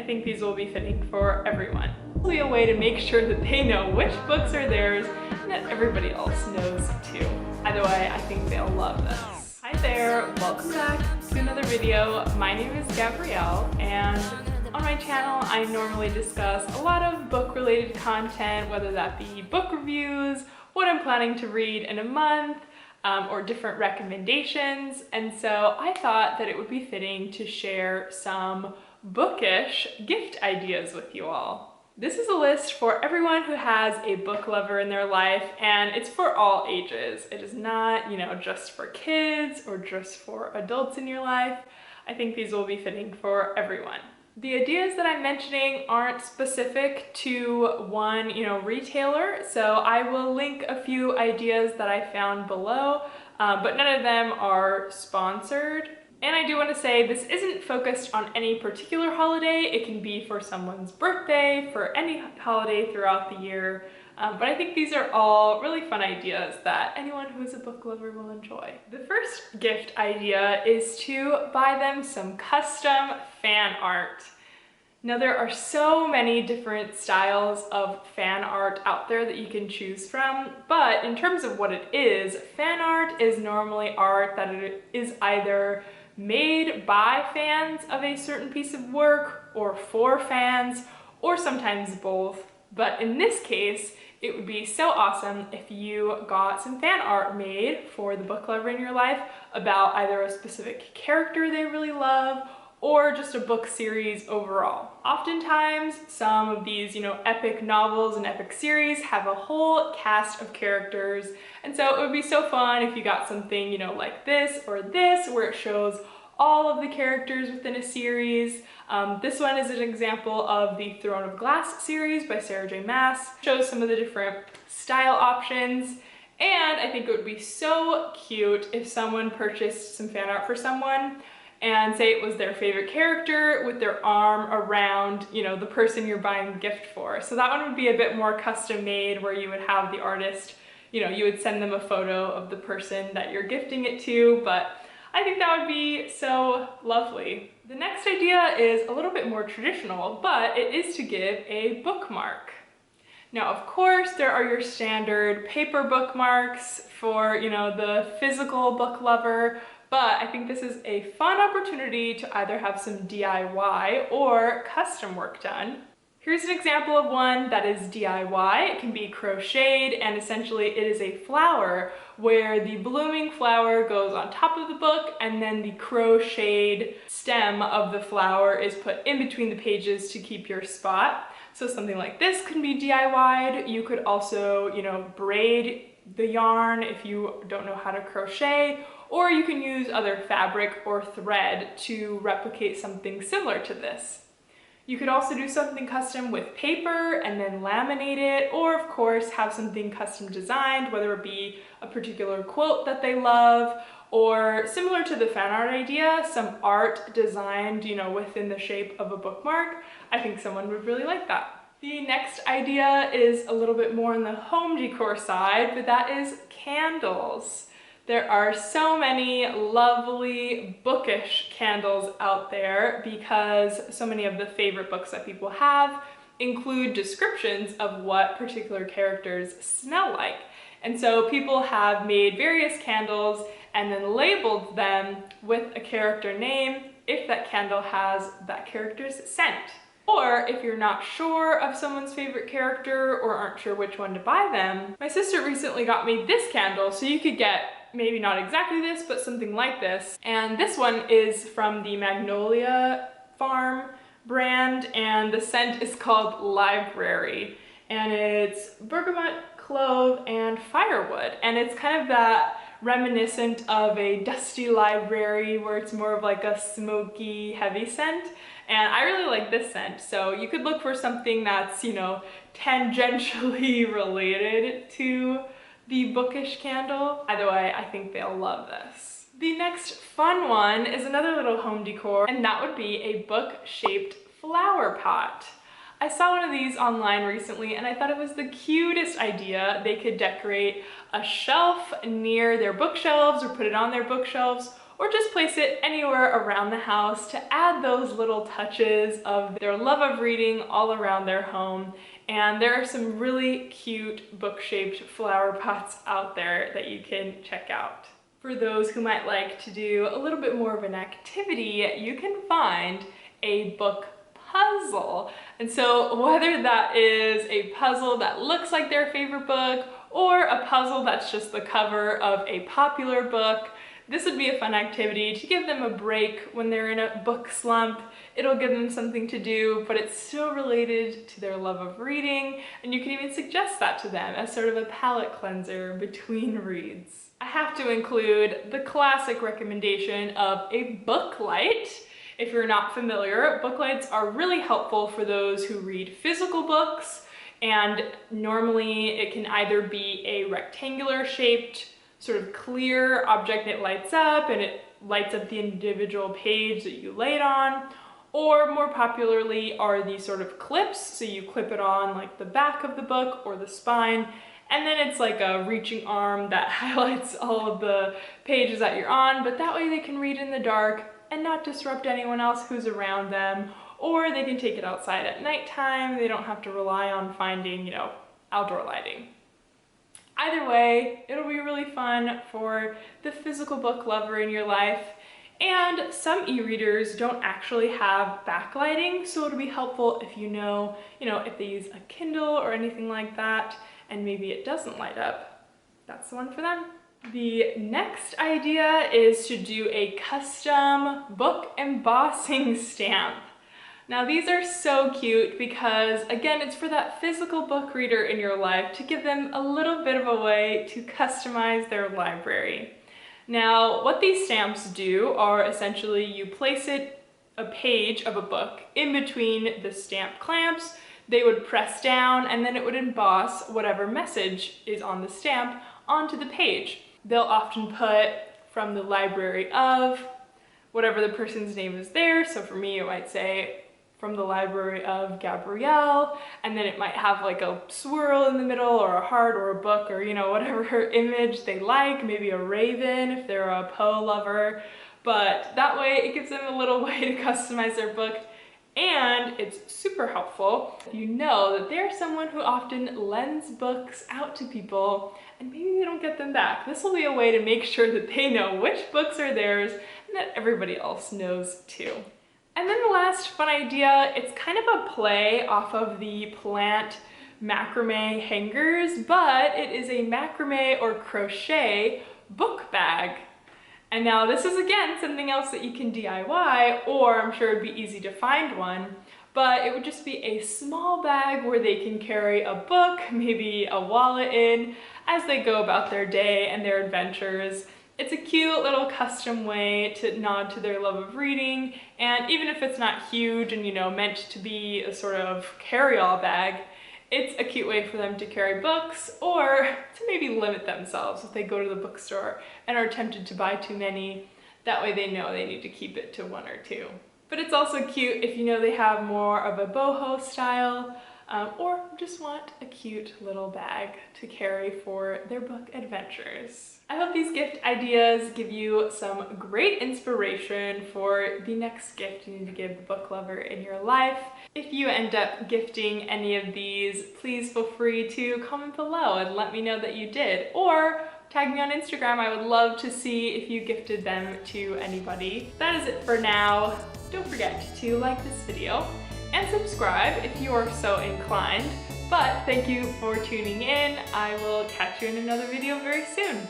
I think these will be fitting for everyone. This will be a way to make sure that they know which books are theirs and that everybody else knows too. Either way, I think they'll love this. Hi there, welcome back to another video. My name is Gabrielle, and on my channel I normally discuss a lot of book-related content, whether that be book reviews, what I'm planning to read in a month, or different recommendations. And so I thought that it would be fitting to share some bookish gift ideas with you all. This is a list for everyone who has a book lover in their life, and it's for all ages. It is not, just for kids or just for adults in your life. I think these will be fitting for everyone. The ideas that I'm mentioning aren't specific to one, retailer, so I will link a few ideas that I found below, but none of them are sponsored. And I do want to say this isn't focused on any particular holiday. It can be for someone's birthday, for any holiday throughout the year. But I think these are all really fun ideas that anyone who's a book lover will enjoy. The first gift idea is to buy them some custom fan art. Now there are so many different styles of fan art out there that you can choose from, but in terms of what it is, fan art is normally art that it is either made by fans of a certain piece of work or for fans, or sometimes both. But in this case, it would be so awesome if you got some fan art made for the book lover in your life about either a specific character they really love or just a book series overall. Oftentimes, some of these, epic novels and epic series have a whole cast of characters, and so it would be so fun if you got something, like this or this, where it shows all of the characters within a series. This one is an example of the Throne of Glass series by Sarah J. Maas. Shows some of the different style options, and I think it would be so cute if someone purchased some fan art for someone and say it was their favorite character with their arm around, the person you're buying the gift for. So that one would be a bit more custom made, where you would have the artist, you would send them a photo of the person that you're gifting it to, but I think that would be so lovely. The next idea is a little bit more traditional, but it is to give a bookmark. Now, of course, there are your standard paper bookmarks for, the physical book lover, but I think this is a fun opportunity to either have some DIY or custom work done. Here's an example of one that is DIY. It can be crocheted, and essentially it is a flower where the blooming flower goes on top of the book, and then the crocheted stem of the flower is put in between the pages to keep your spot. So something like this can be DIY'd. You could also, braid the yarn if you don't know how to crochet, or you can use other fabric or thread to replicate something similar to this. You could also do something custom with paper and then laminate it, or of course have something custom designed, whether it be a particular quote that they love, or similar to the fan art idea, some art designed, within the shape of a bookmark. I think someone would really like that. The next idea is a little bit more on the home decor side, but that is candles. There are so many lovely bookish candles out there because so many of the favorite books that people have include descriptions of what particular characters smell like. And so people have made various candles and then labeled them with a character name if that candle has that character's scent. Or if you're not sure of someone's favorite character or aren't sure which one to buy them, my sister recently got me this candle, so you could get maybe not exactly this, but something like this. And this one is from the Magnolia Farm brand, and the scent is called Library. And it's bergamot, clove, and firewood. And it's kind of that reminiscent of a dusty library where it's more of like a smoky, heavy scent. And I really like this scent, so you could look for something that's, tangentially related to the bookish candle. Either way, I think they'll love this. The next fun one is another little home decor, and that would be a book-shaped flower pot. I saw one of these online recently and I thought it was the cutest idea. They could decorate a shelf near their bookshelves or put it on their bookshelves, or just place it anywhere around the house to add those little touches of their love of reading all around their home. And there are some really cute book-shaped flower pots out there that you can check out. For those who might like to do a little bit more of an activity, you can find a book puzzle. And so whether that is a puzzle that looks like their favorite book or a puzzle that's just the cover of a popular book, this would be a fun activity to give them a break when they're in a book slump. It'll give them something to do, but it's still related to their love of reading, and you can even suggest that to them as sort of a palate cleanser between reads. I have to include the classic recommendation of a book light. If you're not familiar, book lights are really helpful for those who read physical books, and normally it can either be a rectangular shaped sort of clear object that lights up and it lights up the individual page that you lay it on, or more popularly are these sort of clips, so you clip it on like the back of the book or the spine, and then it's like a reaching arm that highlights all of the pages that you're on, but that way they can read in the dark and not disrupt anyone else who's around them, or they can take it outside at nighttime. They don't have to rely on finding, outdoor lighting. Either way, it'll be really fun for the physical book lover in your life. And some e-readers don't actually have backlighting, so it'll be helpful if you know if they use a Kindle or anything like that, and maybe it doesn't light up. That's the one for them. The next idea is to do a custom book embossing stamp. Now these are so cute because, again, it's for that physical book reader in your life to give them a little bit of a way to customize their library. Now, what these stamps do are essentially you place a page of a book in between the stamp clamps, they would press down, and then it would emboss whatever message is on the stamp onto the page. They'll often put from the library of whatever the person's name is there. So for me, it might say from the library of Gabrielle, and then it might have like a swirl in the middle or a heart or a book or whatever image they like, maybe a raven if they're a Poe lover. But that way it gives them a little way to customize their book, and it's super helpful if you know that they're someone who often lends books out to people and maybe they don't get them back. This will be a way to make sure that they know which books are theirs and that everybody else knows too. And then the last fun idea, it's kind of a play off of the plant macrame hangers, but it is a macrame or crochet book bag. And now this is, again, something else that you can DIY, or I'm sure it'd be easy to find one, but it would just be a small bag where they can carry a book, maybe a wallet in, as they go about their day and their adventures. It's a cute little custom way to nod to their love of reading, and even if it's not huge and meant to be a sort of carry-all bag, it's a cute way for them to carry books, or to maybe limit themselves if they go to the bookstore and are tempted to buy too many. That way they know they need to keep it to one or two. But it's also cute if they have more of a boho style, or just want a cute little bag to carry for their book adventures. I hope these gift ideas give you some great inspiration for the next gift you need to give the book lover in your life. If you end up gifting any of these, please feel free to comment below and let me know that you did, or tag me on Instagram. I would love to see if you gifted them to anybody. That is it for now. Don't forget to like this video and subscribe if you are so inclined. But thank you for tuning in. I will catch you in another video very soon.